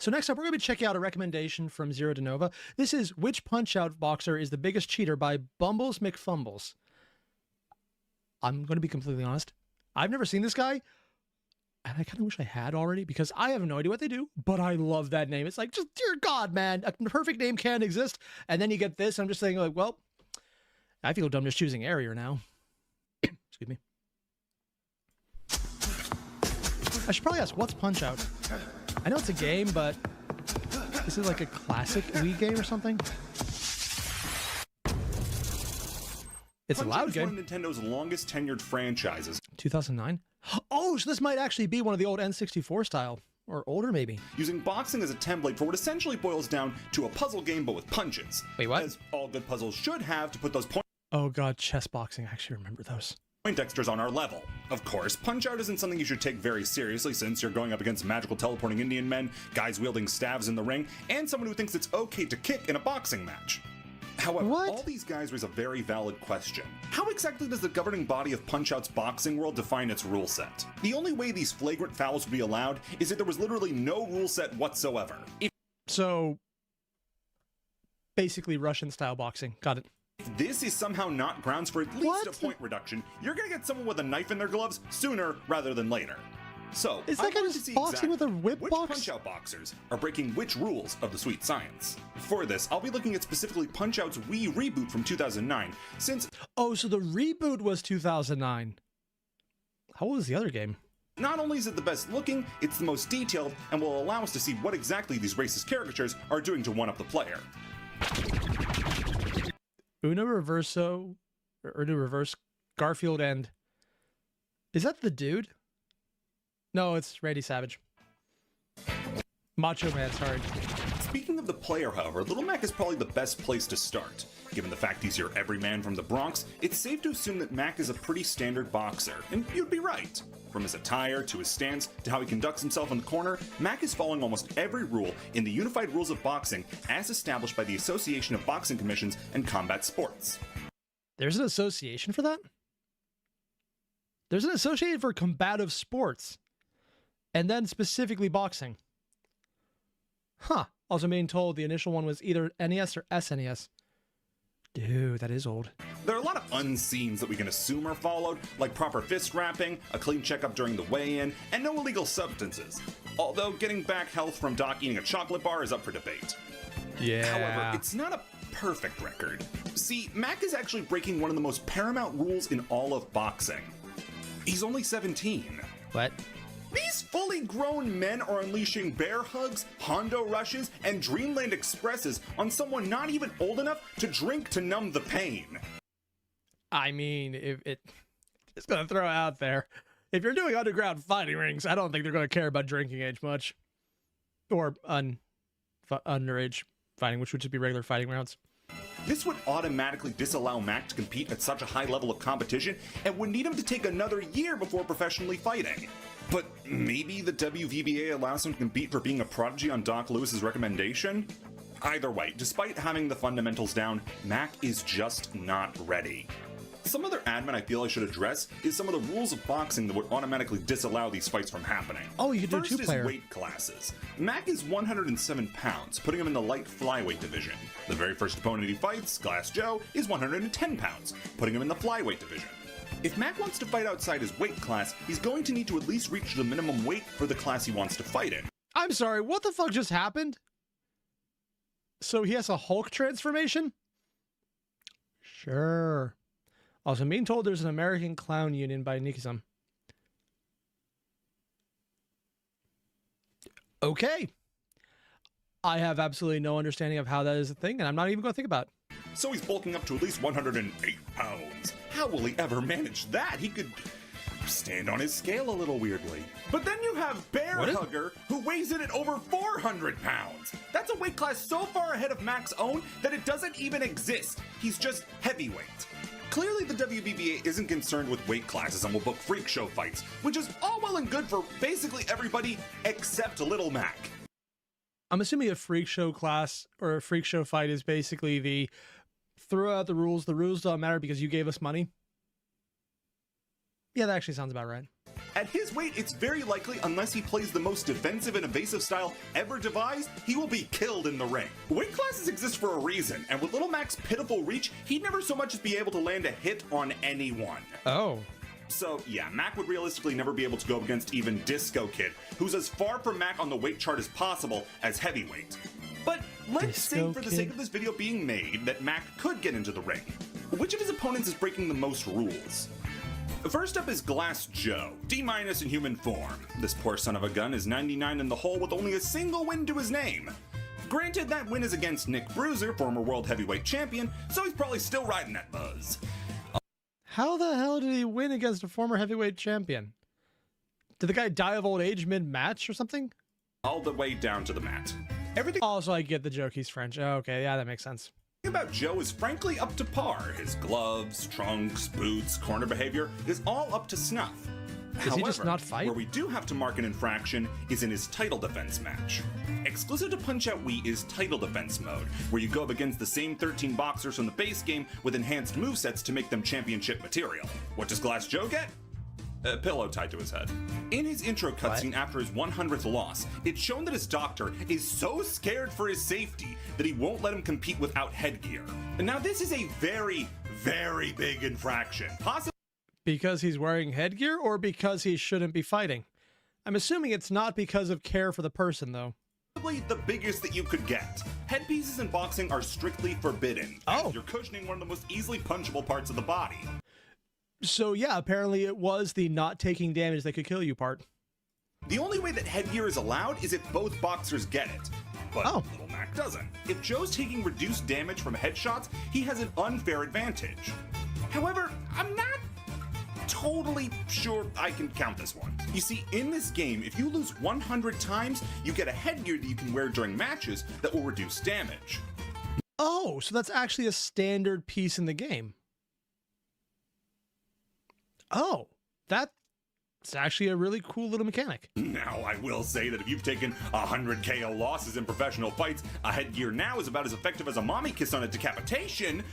So next up, we're going to be checking out a recommendation from Zero to Nova. This is Which Punch-Out Boxer is the Biggest Cheater by Bumbles McFumbles. I'm going to be completely honest. I've never seen this guy, and I kind of wish I had already because I have no idea what they do, but I love that name. It's like, just, dear God, man, a perfect name can't exist. And then you get this, I'm just saying, like, well, I feel dumb just choosing Airier now. Excuse me. I should probably ask, what's Punch-Out? I know it's a game, but this is like a classic Wii game or something. It's a loud game. One of Nintendo's longest tenured franchises. 2009? Oh, so this might actually be one of the old N64 style. Or older, maybe. Using boxing as a template for what essentially boils down to a puzzle game, but with punches. Wait, what? As all good puzzles should have to put those Oh god, chess boxing. I actually remember those. Poindexters on our level. Of course, Punch-Out isn't something you should take very seriously since you're going up against magical teleporting Indian men, guys wielding staves in the ring, and someone who thinks it's okay to kick in a boxing match. However, all these guys raise a very valid question. How exactly does the governing body of Punch-Out's boxing world define its rule set? The only way these flagrant fouls would be allowed is if there was literally no rule set whatsoever. So, basically Russian-style boxing. Got it. If this is somehow not grounds for at least a point reduction, you're gonna get someone with a knife in their gloves sooner rather than later. So, is that guy just boxing with a whip which box? Punch-Out boxers are breaking which rules of the sweet science? For this, I'll be looking at specifically Punch-Out's Wii reboot from 2009, since... Oh, so the reboot was 2009. How old is the other game? Not only is it the best looking, it's the most detailed, and will allow us to see what exactly these racist caricatures are doing to one-up the player. Uno Reverso, or Uno Reverse, Garfield, and... Is that the dude? No, it's Randy Savage. Macho Man, sorry. Speaking of the player, however, Little Mac is probably the best place to start. Given the fact he's your everyman from the Bronx, it's safe to assume that Mac is a pretty standard boxer, and you'd be right. From his attire, to his stance, to how he conducts himself in the corner, Mac is following almost every rule in the Unified Rules of Boxing as established by the Association of Boxing Commissions and Combat Sports. There's an association for that? There's an association for combative sports. And then specifically boxing. Huh. Also being told the initial one was either NES or SNES. Dude, that is old. There are a lot of unseens that we can assume are followed, like proper fist wrapping, a clean checkup during the weigh-in, and no illegal substances. Although getting back health from Doc eating a chocolate bar is up for debate. Yeah. However, it's not a perfect record. See, Mac is actually breaking one of the most paramount rules in all of boxing. He's only 17. What? These fully grown men are unleashing bear hugs, Hondo rushes, and Dreamland Expresses on someone not even old enough to drink to numb the pain. I mean, just gonna throw it out there. If you're doing underground fighting rings, I don't think they're gonna care about drinking age much. Or underage fighting, which would just be regular fighting rounds. This would automatically disallow Mac to compete at such a high level of competition and would need him to take another year before professionally fighting. But maybe the WVBA allows him to compete for being a prodigy on Doc Lewis's recommendation? Either way, despite having the fundamentals down, Mac is just not ready. Some other admin I feel I should address is some of the rules of boxing that would automatically disallow these fights from happening. Oh, you could do First two-player. is weight classes. Mac is 107 pounds, putting him in the light flyweight division. The very first opponent he fights, Glass Joe, is 110 pounds, putting him in the flyweight division. If Mac wants to fight outside his weight class, he's going to need to at least reach the minimum weight for the class he wants to fight in. I'm sorry, what the fuck just happened? So he has a Hulk transformation? Sure. Also, I'm being told there's an American Clown Union by Nikisam. Okay. I have absolutely no understanding of how that is a thing, and I'm not even going to think about it. So he's bulking up to at least 108 pounds. How will he ever manage that? He could stand on his scale a little weirdly. But then you have Bear Hugger, who weighs in at over 400 pounds. That's a weight class so far ahead of Mac's own that it doesn't even exist. He's just heavyweight. Clearly the WBBA isn't concerned with weight classes and will book freak show fights, which is all well and good for basically everybody except Little Mac. I'm assuming a freak show class or a freak show fight is basically the throw out the rules don't matter because you gave us money. Yeah, that actually sounds about right. At his weight, it's very likely, unless he plays the most defensive and evasive style ever devised, he will be killed in the ring. Weight classes exist for a reason, and with Little Mac's pitiful reach, he'd never so much as be able to land a hit on anyone. Oh. So yeah, Mac would realistically never be able to go against even Disco Kid, who's as far from Mac on the weight chart as possible as heavyweight. But let's say, for the sake of this video being made, that Mac could get into the ring. Which of his opponents is breaking the most rules? First up is Glass Joe, D- in human form. This poor son of a gun is 99 in the hole with only a single win to his name. Granted, that win is against Nick Bruiser, former world heavyweight champion, so he's probably still riding that buzz. How the hell did he win against a former heavyweight champion? Did the guy die of old age mid-match or something? All the way down to the mat. Everything Also, I get the joke, he's French. Oh, okay, yeah, that makes sense. about Joe is frankly up to par. His gloves, trunks, boots, corner behavior is all up to snuff. Does he just not fight? Where we do have to mark an infraction is in his title defense match. Exclusive to Punch-Out Wii is title defense mode, where you go up against the same 13 boxers from the base game with enhanced movesets to make them championship material. What does Glass Joe get? A pillow tied to his head. In his intro cutscene after his 100th loss, it's shown that his doctor is so scared for his safety that he won't let him compete without headgear. And now this is a very, very big infraction. Possibly Because he's wearing headgear or because he shouldn't be fighting? I'm assuming it's not because of care for the person, though. the biggest that you could get. Headpieces in boxing are strictly forbidden. Oh. You're cushioning one of the most easily punchable parts of the body. So yeah, apparently it was the not taking damage that could kill you part. The only way that headgear is allowed is if both boxers get it. But Little Mac doesn't. If Joe's taking reduced damage from headshots, he has an unfair advantage. However, I'm not totally sure I can count this one. You see, in this game, if you lose 100 times, you get a headgear that you can wear during matches that will reduce damage. Oh, so that's actually a standard piece in the game. Oh, that's actually a really cool little mechanic. Now, I will say that if you've taken 100 KO losses in professional fights, a headgear now is about as effective as a mommy kiss on a decapitation.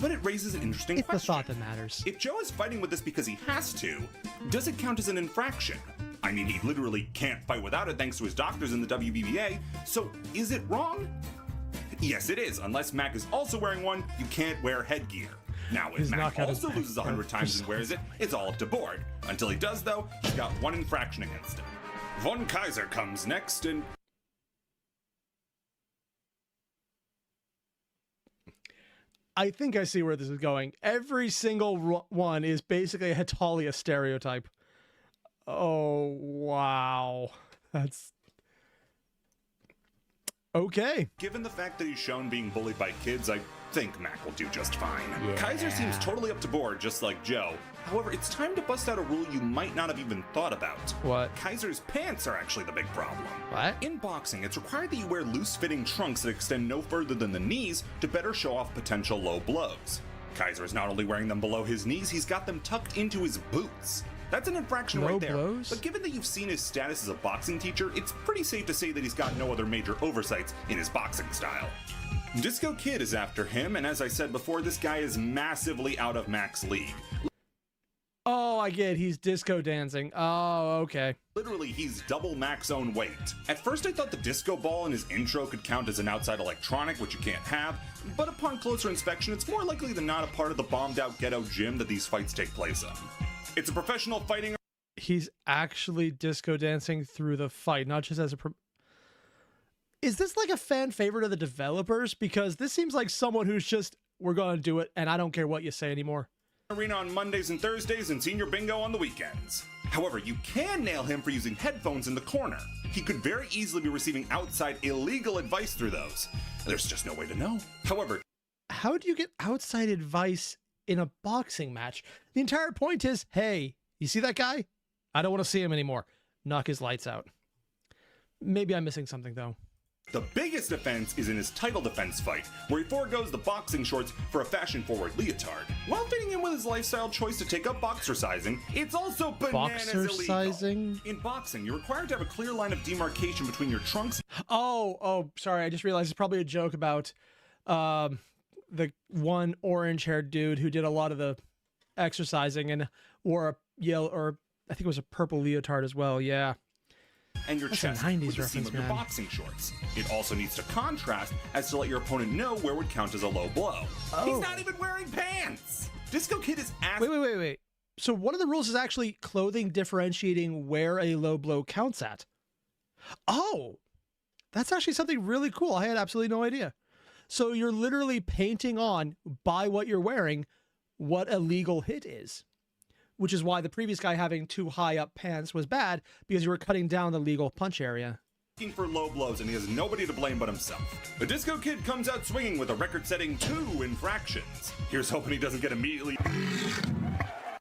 But it raises an interesting It's question. the thought that matters. If Joe is fighting with this because he has to, does it count as an infraction? I mean, he literally can't fight without it thanks to his doctors in the WBBA, so is it wrong? Yes, it is. Unless Mac is also wearing one, you can't wear headgear. Now, if Mac also loses 100 times and wears it, it's all up to board. Until he does, though, he's got one infraction against him. Von Kaiser comes next, and I think I see where this is going. Every single one is basically a Hetalia stereotype. Oh, wow. That's... okay. given the fact that he's shown being bullied by kids, I think Mac will do just fine. Kaiser seems totally up to board, just like Joe. However, it's time to bust out a rule you might not have even thought about. What? Kaiser's pants are actually the big problem. What? In boxing, it's required that you wear loose-fitting trunks that extend no further than the knees to better show off potential low blows. Kaiser is not only wearing them below his knees, he's got them tucked into his boots. That's an infraction right there. Blows? But given that you've seen his status as a boxing teacher, it's pretty safe to say that he's got no other major oversights in his boxing style. Disco Kid is after him, and as I said before, this guy is massively out of Mac's league. Oh, I get it. He's disco dancing. Oh, okay. Literally, he's double Mac's own weight. At first, I thought the disco ball in his intro could count as an outside electronic, which you can't have, but upon closer inspection, it's more likely than not a part of the bombed-out ghetto gym that these fights take place in. It's a professional fighting... He's actually disco dancing through the fight, not just as a... Is this like a fan favorite of the developers? Because this seems like someone who's just, we're going to do it, and I don't care what you say anymore. Arena on Mondays and Thursdays and Senior Bingo on the weekends. However, you can nail him for using headphones in the corner. He could very easily be receiving outside illegal advice through those. There's just no way to know. However, how do you get outside advice in a boxing match? The entire point is, hey, you see that guy? I don't want to see him anymore. Knock his lights out. Maybe I'm missing something, though. The biggest offense is in his title defense fight, where he foregoes the boxing shorts for a fashion-forward leotard. While fitting in with his lifestyle choice to take up boxercising, it's also bananas illegal. In boxing, you're required to have a clear line of demarcation between your trunks. Oh, sorry. I just realized it's probably a joke about the one orange-haired dude who did a lot of the exercising and wore a yellow or I think it was a purple leotard as well. Yeah. And your That's a chest 90s with the seam reference, of your man. boxing shorts. It also needs to contrast as to let your opponent know where would count as a low blow. Oh. He's not even wearing pants! Disco Kid is ass- Wait. So one of the rules is actually clothing differentiating where a low blow counts at. Oh, that's actually something really cool. I had absolutely no idea. So you're literally painting on, by what you're wearing, what a legal hit is. Which is why the previous guy having too high up pants was bad, because you were cutting down the legal punch area. For low blows, and he has nobody to blame but himself. The Disco Kid comes out swinging with a record-setting 2 infractions. Here's hoping he doesn't get immediately...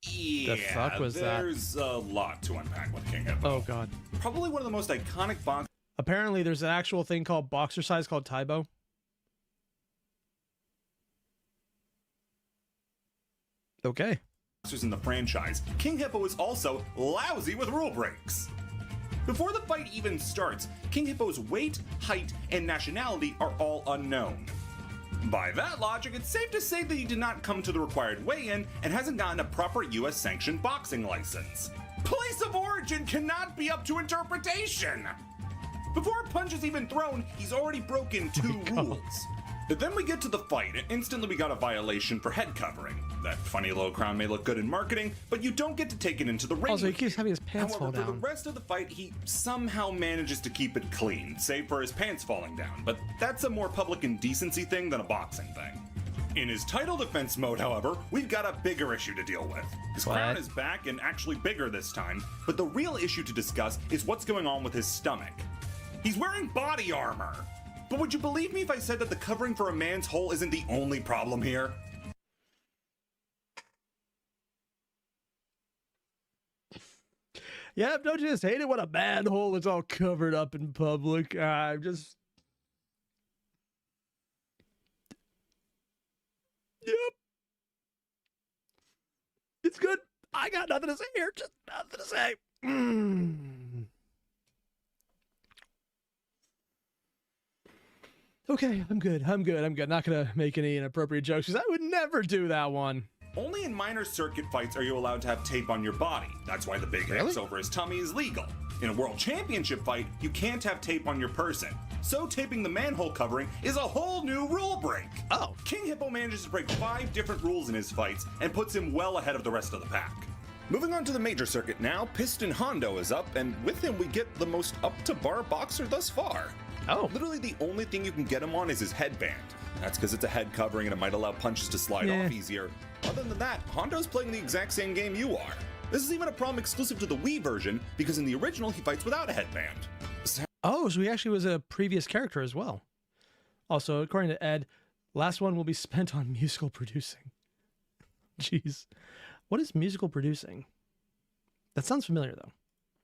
Yeah, The fuck was that? There's a lot to unpack with King Hippo. Oh, God. Probably one of the most iconic boxers Apparently, there's an actual thing called boxer size called Taibo. Okay. in the franchise. King Hippo is also lousy with rule breaks. Before the fight even starts, King Hippo's weight, height, and nationality are all unknown. By that logic, it's safe to say that he did not come to the required weigh-in and hasn't gotten a proper US sanctioned boxing license. Place of origin cannot be up to interpretation! Before a punch is even thrown, he's already broken 2 rules. Then we get to the fight, and instantly we got a violation for head covering. That funny little crown may look good in marketing, but you don't get to take it into the ring. Also, he keeps having his pants fall However, for down. the rest of the fight, he somehow manages to keep it clean, save for his pants falling down, but that's a more public indecency thing than a boxing thing. In his title defense mode, however, we've got a bigger issue to deal with. His crown is back and actually bigger this time, but the real issue to discuss is what's going on with his stomach. He's wearing body armor! But would you believe me if I said that the covering for a man's hole isn't the only problem here? Yeah, don't you just hate it when a manhole is all covered up in public? I'm just... Yep. It's good. I got nothing to say here. Just nothing to say. Okay, I'm good. Not gonna make any inappropriate jokes because I would never do that one. Only in minor circuit fights are you allowed to have tape on your body. That's why the big X over his tummy is legal. In a world championship fight, you can't have tape on your person. So taping the manhole covering is a whole new rule break. Oh. King Hippo manages to break 5 different rules in his fights and puts him well ahead of the rest of the pack. Moving on to the major circuit now, Piston Hondo is up, and with him we get the most up-to-bar boxer thus far. Oh. Literally the only thing you can get him on is his headband. That's because it's a head covering and it might allow punches to slide off easier. Other than that, Hondo's playing the exact same game you are. This is even a problem exclusive to the Wii version, because in the original he fights without a headband. Oh, so he actually was a previous character as well. Also, according to Ed, last one will be spent on musical producing. Jeez. What is musical producing? That sounds familiar, though.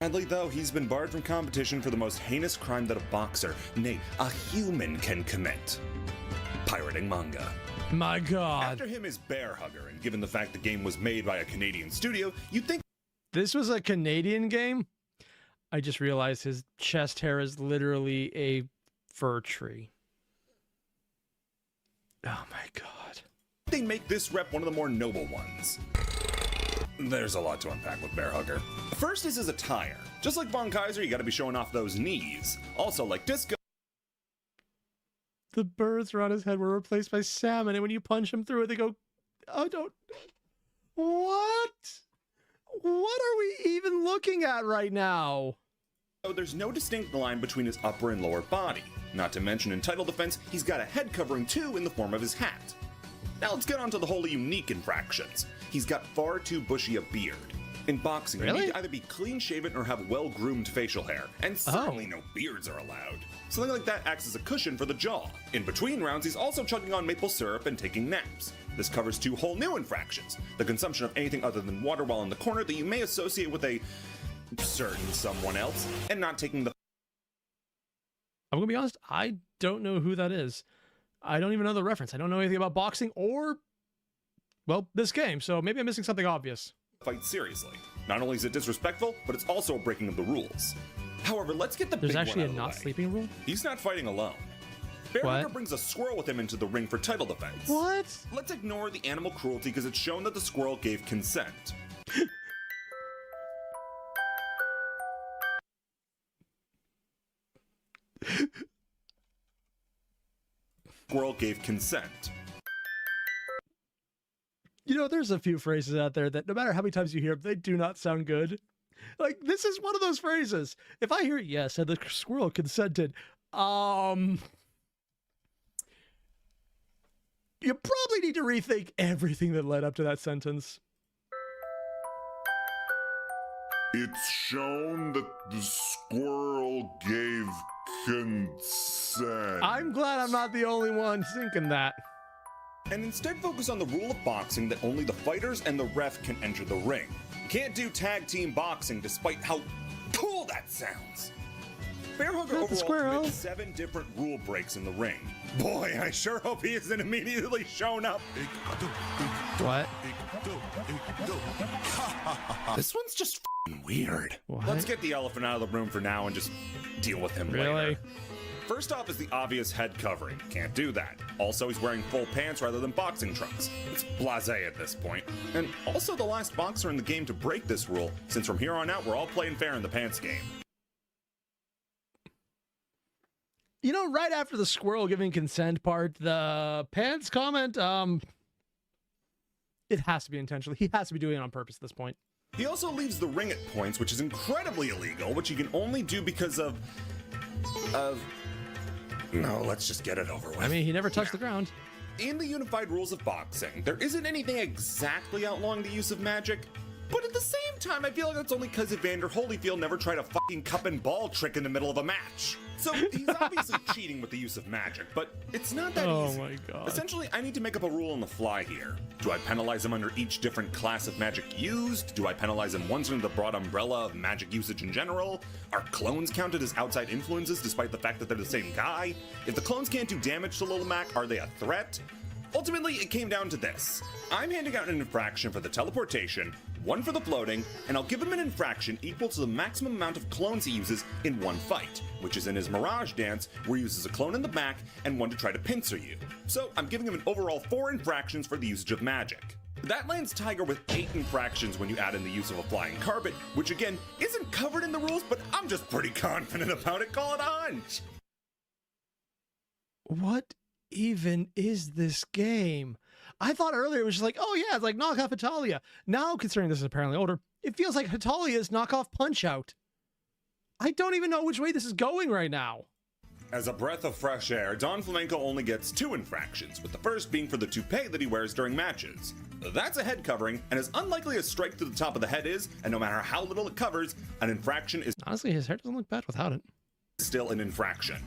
Sadly, though, he's been barred from competition for the most heinous crime that a boxer, nay, a human can commit. Pirating manga. My God. After him is Bear Hugger, and given the fact the game was made by a Canadian studio, you'd think This was a Canadian game? I just realized his chest hair is literally a fir tree. Oh my God. they make this rep one of the more noble ones. There's a lot to unpack with Bear Hugger. First is his attire. Just like Von Kaiser, you gotta be showing off those knees. Also, like Disco, The birds around his head were replaced by salmon, and when you punch him through it, they go, oh, don't. What? What are we even looking at right now? there's no distinct line between his upper and lower body. Not to mention, in title defense, he's got a head covering too in the form of his hat. Now let's get on to the wholly unique infractions. He's got far too bushy a beard. In boxing, you need to either be clean-shaven or have well-groomed facial hair, and certainly no beards are allowed. Something like that acts as a cushion for the jaw. In between rounds, he's also chugging on maple syrup and taking naps. This covers two whole new infractions: the consumption of anything other than water while in the corner that you may associate with a certain someone else, and not taking the I'm gonna be honest, I don't know who that is. I don't even know the reference. I don't know anything about boxing or, well, this game, so maybe I'm missing something obvious. fight seriously. Not only is it disrespectful, but it's also a breaking of the rules. However, let's get the There's big actually one a out of the not way. sleeping rule? He's not fighting alone. Bear Hugger brings a squirrel with him into the ring for title defense. What? Let's ignore the animal cruelty because it's shown that the squirrel gave consent. squirrel gave consent. You know, there's a few phrases out there that no matter how many times you hear them, they do not sound good. Like, this is one of those phrases. If I hear yes, and the squirrel consented, you probably need to rethink everything that led up to that sentence. It's shown that the squirrel gave consent. I'm glad I'm not the only one thinking that. And instead focus on the rule of boxing that only the fighters and the ref can enter the ring. You can't do tag team boxing despite how cool that sounds. Bearhugger overall commits 7 different rule breaks in the ring. Boy, I sure hope he isn't immediately shown up. What? This one's just f***ing weird. What? Let's get the elephant out of the room for now and just deal with him Really? later. First off is the obvious head covering. Can't do that. Also, he's wearing full pants rather than boxing trunks. It's blasé at this point. And also the last boxer in the game to break this rule, since from here on out we're all playing fair in the pants game. You know, right after the squirrel giving consent part, the pants comment, it has to be intentional. He has to be doing it on purpose at this point. He also leaves the ring at points, which is incredibly illegal, which he can only do because of... No, let's just get it over with. I mean, he never touched the ground. In the unified rules of boxing, there isn't anything exactly outlawing the use of magic, but at the same time, I feel like that's only because Evander Holyfield never tried a fucking cup and ball trick in the middle of a match. So he's obviously cheating with the use of magic, but it's not that easy. Oh my god. Essentially, I need to make up a rule on the fly here. Do I penalize him under each different class of magic used? Do I penalize him once under the broad umbrella of magic usage in general? Are clones counted as outside influences despite the fact that they're the same guy? If the clones can't do damage to Little Mac, are they a threat? Ultimately, it came down to this. I'm handing out an infraction for the teleportation, 1 for the floating, and I'll give him an infraction equal to the maximum amount of clones he uses in one fight, which is in his Mirage dance, where he uses a clone in the back and 1 to try to pincer you. So I'm giving him an overall 4 infractions for the usage of magic. That lands Tiger with 8 infractions when you add in the use of a flying carpet, which again, isn't covered in the rules, but I'm just pretty confident about it. Call it a hunch. What even is this game? I thought earlier it was just like, oh yeah, it's like knockoff Hitalia. Now, considering this is apparently older, it feels like Hitalia's knockoff Punch-Out. I don't even know which way this is going right now. As a breath of fresh air, Don Flamenco only gets 2 infractions, with the first being for the toupee that he wears during matches. That's a head covering, and as unlikely as strike through the top of the head is, and no matter how little it covers, an infraction is Honestly, his hair doesn't look bad without it. still an infraction.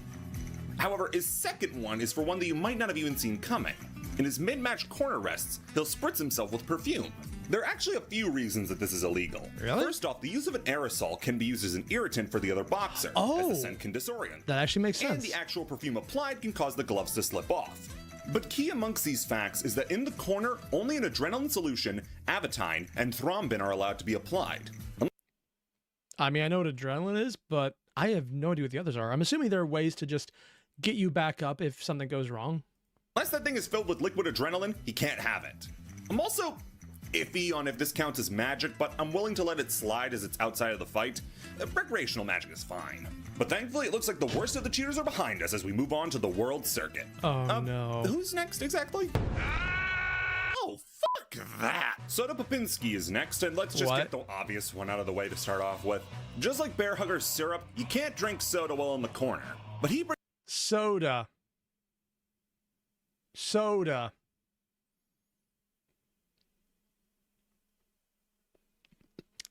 However, his second one is for one that you might not have even seen coming. In his mid-match corner rests, he'll spritz himself with perfume. There are actually a few reasons that this is illegal. Really? First off, the use of an aerosol can be used as an irritant for the other boxer, as the scent can disorient. That actually makes sense. And the actual perfume applied can cause the gloves to slip off. But key amongst these facts is that in the corner, only an adrenaline solution, Avitine, and Thrombin are allowed to be applied. I mean, I know what adrenaline is, but I have no idea what the others are. I'm assuming there are ways to just get you back up if something goes wrong. Unless that thing is filled with liquid adrenaline, he can't have it. I'm also iffy on if this counts as magic, but I'm willing to let it slide as it's outside of the fight. Recreational magic is fine. But thankfully, it looks like the worst of the cheaters are behind us as we move on to the World Circuit. Oh no. Who's next exactly? Oh, fuck that! Soda Popinski is next, and let's just get the obvious one out of the way to start off with. Just like Bear Hugger's syrup, you can't drink soda while in the corner. But he Soda.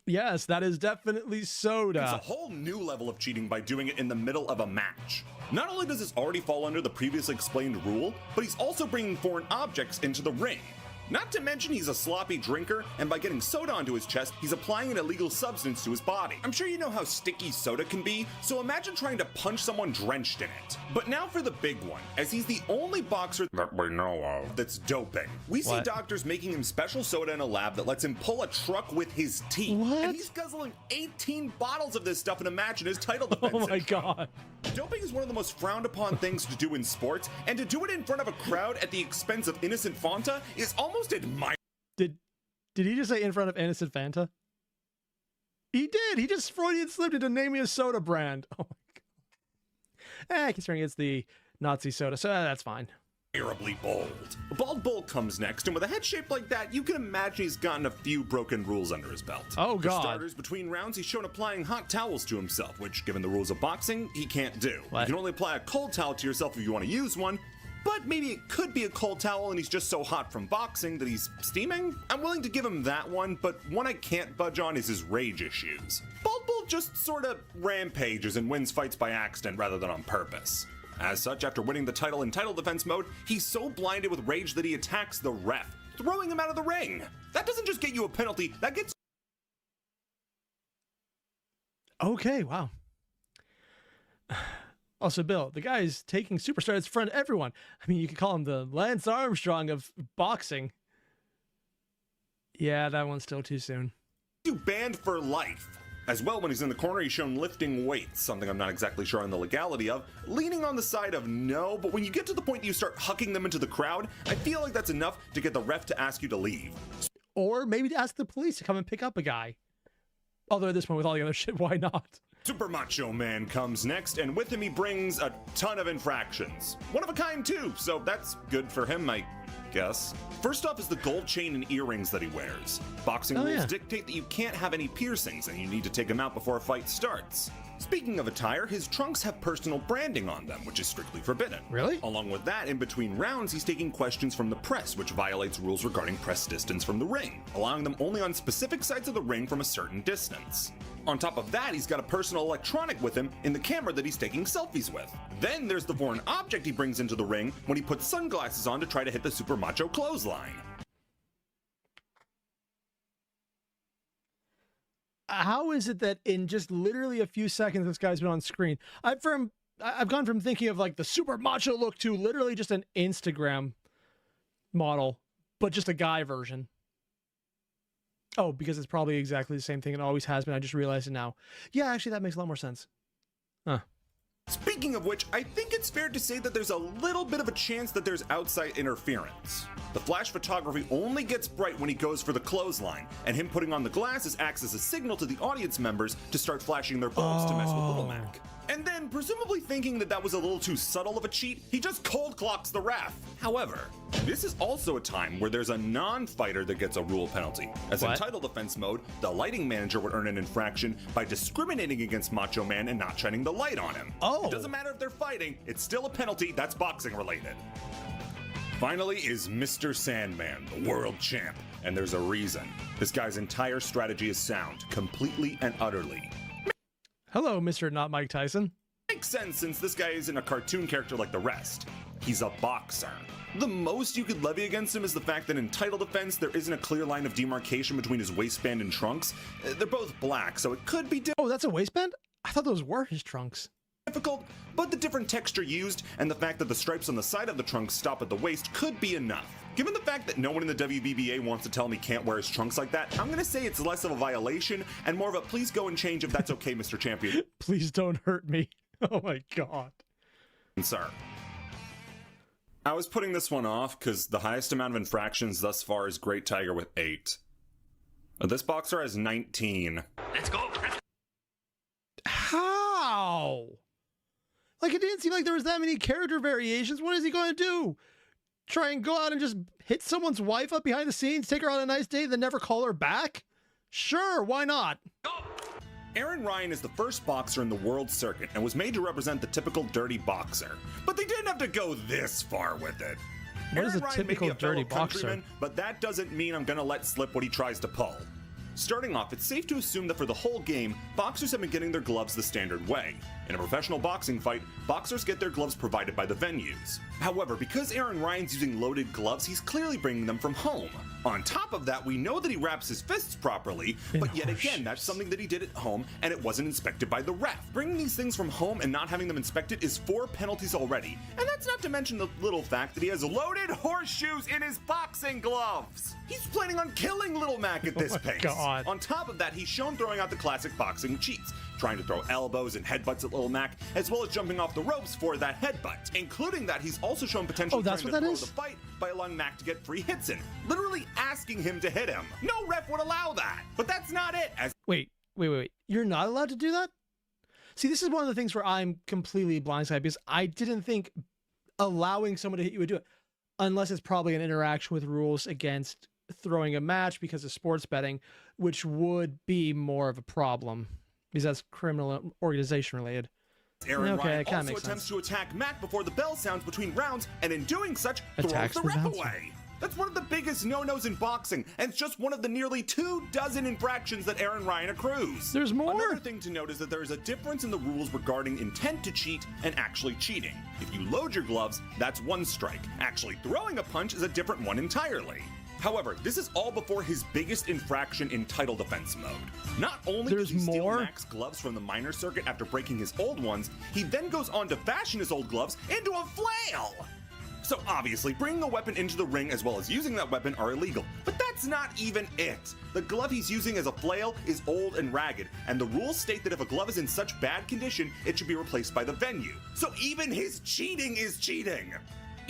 Yes, that is definitely soda. It's a whole new level of cheating by doing it in the middle of a match. Not only does this already fall under the previously explained rule, but he's also bringing foreign objects into the ring. Not to mention he's a sloppy drinker, and by getting soda onto his chest, he's applying an illegal substance to his body. I'm sure you know how sticky soda can be, so imagine trying to punch someone drenched in it. But now for the big one, as he's the only boxer that we know of that's doping. We see doctors making him special soda in a lab that lets him pull a truck with his teeth. And he's guzzling 18 bottles of this stuff in a match in his title defense. Oh my god. Doping is one of the most frowned upon things to do in sports, and to do it in front of a crowd at the expense of innocent Fanta is almost admirable. Did he just say in front of innocent Fanta? He did. He just Freudian slipped into naming a soda brand. Oh my god. Considering it's the Nazi soda, so that's fine. terribly bold. A bald bull comes next, and with a head shaped like that, you can imagine he's gotten a few broken rules under his belt. Oh, God. For starters, between rounds, he's shown applying hot towels to himself, which, given the rules of boxing, he can't do. What? You can only apply a cold towel to yourself if you want to use one, but maybe it could be a cold towel and he's just so hot from boxing that he's steaming? I'm willing to give him that one, but one I can't budge on is his rage issues. Bald Bull just sort of rampages and wins fights by accident rather than on purpose. As such, after winning the title in title defense mode, he's so blinded with rage that he attacks the ref, throwing him out of the ring. That doesn't just get you a penalty, that gets... Okay, wow. Also, Bill, the guy is taking superstars in front of everyone. I mean, you could call him the Lance Armstrong of boxing. Yeah, that one's still too soon. You banned for life. As well, when he's in the corner, he's shown lifting weights, something I'm not exactly sure on the legality of, leaning on the side of no, but when you get to the point that you start hucking them into the crowd, I feel like that's enough to get the ref to ask you to leave. Or maybe to ask the police to come and pick up a guy. Although at this point, with all the other shit, why not? Super Macho Man comes next, and with him he brings a ton of infractions. One of a kind too, so that's good for him, I guess. First off is the gold chain and earrings that he wears. Boxing rules dictate that you can't have any piercings, and you need to take them out before a fight starts. Speaking of attire, his trunks have personal branding on them, which is strictly forbidden. Really? Along with that, in between rounds, he's taking questions from the press, which violates rules regarding press distance from the ring, allowing them only on specific sides of the ring from a certain distance. On top of that, he's got a personal electronic with him in the camera that he's taking selfies with. Then there's the foreign object he brings into the ring when he puts sunglasses on to try to hit the Super Macho clothesline. How is it that in just literally a few seconds this guy's been on screen? I've gone from thinking of like the super macho look to literally just an Instagram model, but just a guy version. Oh, because it's probably exactly the same thing it always has been. I just realized it now. Yeah, actually, that makes a lot more sense. Huh. Speaking of which, I think it's fair to say that there's a little bit of a chance that there's outside interference. The flash photography only gets bright when he goes for the clothesline, and him putting on the glasses acts as a signal to the audience members to start flashing their bulbs to mess with Little Mac. And then, presumably thinking that that was a little too subtle of a cheat, he just cold clocks the ref. However, this is also a time where there's a non-fighter that gets a rule penalty. As in title defense mode, the lighting manager would earn an infraction by discriminating against Macho Man and not shining the light on him. It doesn't matter if they're fighting, it's still a penalty that's boxing related. Finally is Mr. Sandman, the world champ, and there's a reason. This guy's entire strategy is sound, completely and utterly. Hello, Mr. Not Mike Tyson. Makes sense since this guy isn't a cartoon character like the rest. He's a boxer. The most you could levy against him is the fact that in title defense, there isn't a clear line of demarcation between his waistband and trunks. They're both black, so it could be Oh, that's a waistband? I thought those were his trunks. difficult, but the different texture used and the fact that the stripes on the side of the trunks stop at the waist could be enough. Given the fact that no one in the WBBA wants to tell me can't wear his trunks like that, I'm gonna say it's less of a violation and more of a please go and change if that's okay, Mr. Champion. Please don't hurt me. Oh my God. Sir. I was putting this one off because the highest amount of infractions thus far is Great Tiger with 8. This boxer has 19. Let's go. How? Like, it didn't seem like there was that many character variations. What is he going to do? Try and go out and just hit someone's wife up behind the scenes, take her on a nice date, then never call her back? Sure, why not? Aaron Ryan is the first boxer in the world circuit and was made to represent the typical dirty boxer. But they didn't have to go this far with it. What is a Aaron Ryan may typical be a fellow dirty boxer? countryman, but that doesn't mean I'm gonna let slip what he tries to pull. Starting off, it's safe to assume that for the whole game, boxers have been getting their gloves the standard way. In a professional boxing fight, boxers get their gloves provided by the venues. However, because Aaron Ryan's using loaded gloves, he's clearly bringing them from home. On top of that, we know that he wraps his fists properly, but yet again, that's something that he did at home and it wasn't inspected by the ref. Bringing these things from home and not having them inspected is 4 penalties already, and that's not to mention the little fact that he has loaded horseshoes in his boxing gloves. He's planning on killing Little Mac at this pace. God. On top of that, he's shown throwing out the classic boxing cheats, trying to throw elbows and headbutts at Little Mac, as well as jumping off the ropes for that headbutt. Including that, he's also shown potential trying to throw the fight by allowing Mac to get free hits in, literally asking him to hit him. No ref would allow that. But that's not it. Wait. You're not allowed to do that? See, this is one of the things where I'm completely blindsided because I didn't think allowing someone to hit you would do it. unless it's probably an interaction with rules against throwing a match because of sports betting, which would be more of a problem because that's criminal organization related. Aaron Okay, Ryan it kinda also makes attempts sense. to attack Mac before the bell sounds between rounds, and in doing such, Attacks throws the the ref bouncer. away. That's one of the biggest no-nos in boxing, and it's just one of the nearly 24 infractions that Aaron Ryan accrues. There's more. Another thing to note is that there is a difference in the rules regarding intent to cheat and actually cheating. If you load your gloves, that's one strike. Actually throwing a punch is a different one entirely. However, this is all before his biggest infraction in title defense mode. Not only There's does he steal more? Mac's gloves from the minor circuit after breaking his old ones, he then goes on to fashion his old gloves into a flail! So obviously, bringing a weapon into the ring as well as using that weapon are illegal. But that's not even it. The glove he's using as a flail is old and ragged, and the rules state that if a glove is in such bad condition, it should be replaced by the venue. So even his cheating is cheating!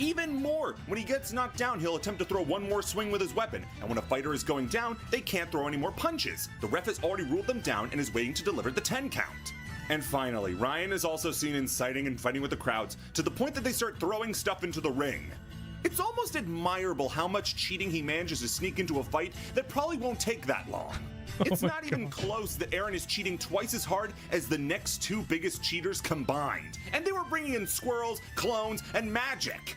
Even more, when he gets knocked down, he'll attempt to throw one more swing with his weapon, and when a fighter is going down, they can't throw any more punches. The ref has already ruled them down and is waiting to deliver the 10 count. And finally, Ryan is also seen inciting and fighting with the crowds to the point that they start throwing stuff into the ring. It's almost admirable how much cheating he manages to sneak into a fight that probably won't take that long. It's not even close that Aaron is cheating twice as hard as the next two biggest cheaters combined. And they were bringing in squirrels, clones, and magic.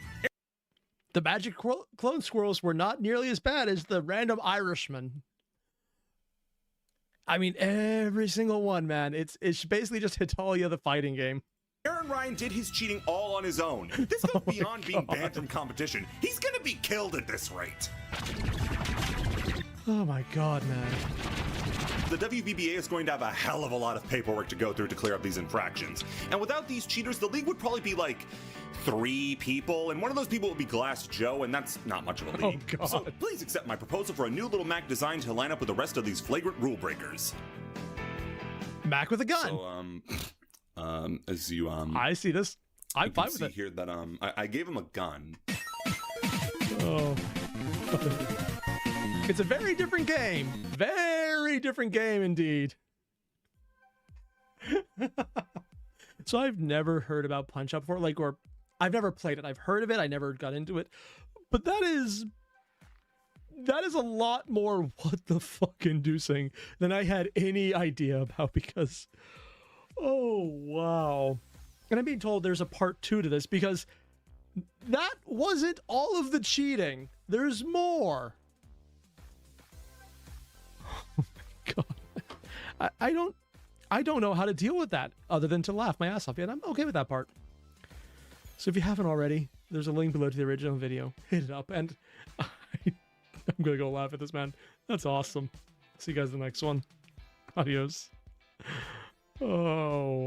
The magic clone squirrels were not nearly as bad as the random Irishman. I mean, every single one, man. It's basically just Hitalia the fighting game. Aaron Ryan did his cheating all on his own. This goes beyond being banned from competition. He's gonna be killed at this rate. Oh my god, man. The WBBA is going to have a hell of a lot of paperwork to go through to clear up these infractions. And without these cheaters, the league would probably be like 3 people, and one of those people would be Glass Joe, and that's not much of a league. Oh, God. So please accept my proposal for a new little Mac design to line up with the rest of these flagrant rule breakers. Mac with a gun. So, as you, I see this. I'm you fine can with see it. here that, I gave him a gun. Oh. It's a very different game. Very different game indeed. So I've never heard about Punch Up before, or I've never played it. I've heard of it. I never got into it. But that is a lot more what the fuck inducing than I had any idea about because, oh, wow. And I'm being told there's a part 2 to this because that wasn't all of the cheating. There's more. Oh my god. I don't know how to deal with that other than to laugh my ass off. And I'm okay with that part. So if you haven't already, there's a link below to the original video. Hit it up. And I'm going to go laugh at this, man. That's awesome. See you guys in the next one. Adios. Oh.